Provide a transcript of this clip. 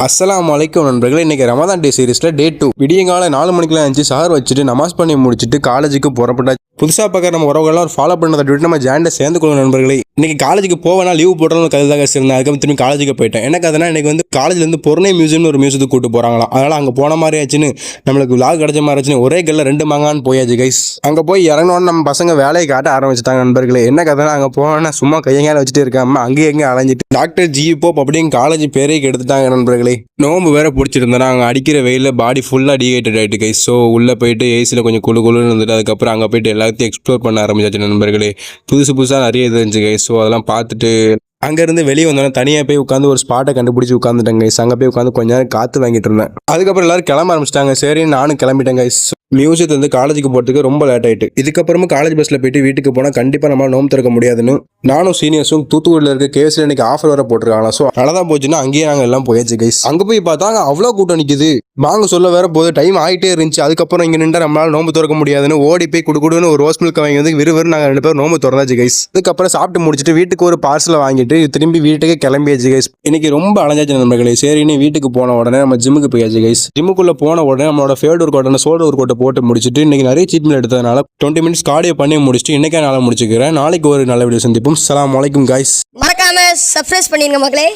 அஸ்ஸலாமு அலைக்கும் நண்பர்களே. இன்றைக்கி ரமதான் டே சீரிஸில் டே 2 விடியங்கால 4 மணிக்கெலாம் இருந்துச்சு சஹர் வச்சுட்டு நமாஸ் பண்ணி முடிச்சுட்டு காலேஜுக்கு புறப்பட்டாச்சு. புதுசாக பார்க்குற நம்ம உறவுகள்லாம் ஒரு ஃபாலோ பண்ணதை விட்டு நம்ம ஜாயின்ட சேர்ந்து கொள்ளும் நண்பர்களே. இன்றைக்கி காலேஜுக்கு போவேனா லீவ் போட்டாலும் கதை தான் இருந்தேன். அதுக்கப்புறம் திரும்பி காலேஜுக்கு போயிட்டேன். எனக்கு அதனால் இன்றைக்கி வந்து காலேஜ்லேருந்து பொருணை மியூசியம்னு ஒரு மியூசியத்துக்கு கூட்டு போகிறாங்களாம். அதனால் அங்கே போன மாதிரி ஆச்சுன்னு நம்மளுக்கு விலாக் கிடைச்ச மாதிரி ஆச்சுன்னு ஒரே கல்ல 2 மாங்கான்னு போயாச்சு கைஸ். அங்கே போய் இறங்கணுன்னு நம்ம பசங்க வேலையை காட்ட ஆரம்பிச்சிட்டாங்க நண்பர்களே. என்ன கதைனா அங்கே போனா சும்மா கையங்கால வச்சுட்டு இருக்காம அங்கேயும் எங்கேயும் அலைஞ்சிட்டு டாக்டர் ஜி போப் அப்படின்னு காலேஜ் பேரே கெடுத்துட்டாங்க நண்பர்களே. நோம்பு வேற பிடிச்சிருந்தேன்னா அங்கே அடிக்கிற வெயிலில் பாடி ஃபுல்லாக டீஹைட்ரேட் ஆகிட்டு கைஸ். ஸோ உள்ளே போயிட்டு ஏசியில் கொஞ்சம் குழுன்னு இருந்துட்டு அதுக்கப்புறம் அங்கே போயிட்டு எல்லாத்தையும் எக்ஸ்ப்ளோர் பண்ண ஆரம்பிச்சாச்சு நண்பர்களே. புதுசாக நிறைய இது இருந்துச்சு கைஸ். ஸோ அதெல்லாம் பார்த்துட்டு அங்கேருந்து வெளியே வந்தோன்னா தனியாக போய் உட்காந்து ஒரு ஸ்பாட்டை கண்டுபிடிச்சி உட்காந்துட்டேங்க கைஸ். அங்கே போய் உட்காந்து கொஞ்ச நேரம் காற்று வாங்கிட்டு இருந்தேன். அதுக்கப்புறம் எல்லாரும் கிளம்ப ஆரம்பிச்சிட்டாங்க. சரி நானும் கிளம்பிட்டேன் கைஸ். மியூசியத்துலேருந்து காலேஜுக்கு போகிறதுக்கு ரொம்ப லேட் ஆகிட்டு. இதுக்கப்புறமா காலேஜ் பஸ்ஸில் போயிட்டு வீட்டுக்கு போனால் கண்டிப்பாக நம்மளால் நோம்பு திறக்க முடியாதுன்னு நானும் சீனியர்ஸும் தூத்துக்குடியில் இருக்க கேஎஸ்சியில் இன்றைக்கி ஆஃபர் வர போட்டிருக்காங்களா. ஸோ நல்லா தான் போச்சுன்னா அங்கேயே நாங்கள் எல்லாம் போயாச்சு கைஸ். அங்கே போய் பார்த்தா அவ்வளோ கூட்டம் நிற்கிது. வாங்க சொல்ல வேற போது டைம் ஆகிட்டே இருந்துச்சு. அதுக்கப்புறம் இங்கே நின்று நம்மளால் நோம்பு திறக்க முடியாதுன்னு ஓடி போய் குடுன்னு ஒரு ரோஸ் மில்க் வாங்கி வந்து விறுவிறு நாங்கள் 2 பேரும் நோம்பு திறந்தாச்சு கைஸ். அதுக்கப்புறம் சாப்பிட்டு முடிச்சுட்டு வீட்டுக்கு ஒரு பார்சலை வாங்கிட்டு திரும்பி வீட்டுக்கு கிளம்பியாச்சு கைஸ். இன்னைக்கு ரொம்ப அலைஞ்சாச்சு நண்பர்களே. சரின்னு வீட்டுக்கு போன உடனே நம்ம ஜிம்முக்கு போயாச்சு கைஸ். ஜிம்முக்குள்ளே போன உடனே நம்மளோட ஃபேவரட் ஒர்க் அவுட் ஷோல்டர் ஒர்க் அவுட்டை போட்டு முடிச்சுட்டு இன்னைக்கு நிறைய சீட் மீல் எடுத்ததுனால 20 மினிட்ஸ் கார்டியோ பண்ணி முடிச்சுட்டு இன்னைக்கே நாளை முடிச்சுக்கிறேன். நாளைக்கு ஒரு நல்ல வீடியோ சந்திப்போம். அஸ்ஸலாமு அலைக்கும் கைஸ். மறக்காம சப்ஸ்கிரைப் பண்ணிருங்க மக்களே.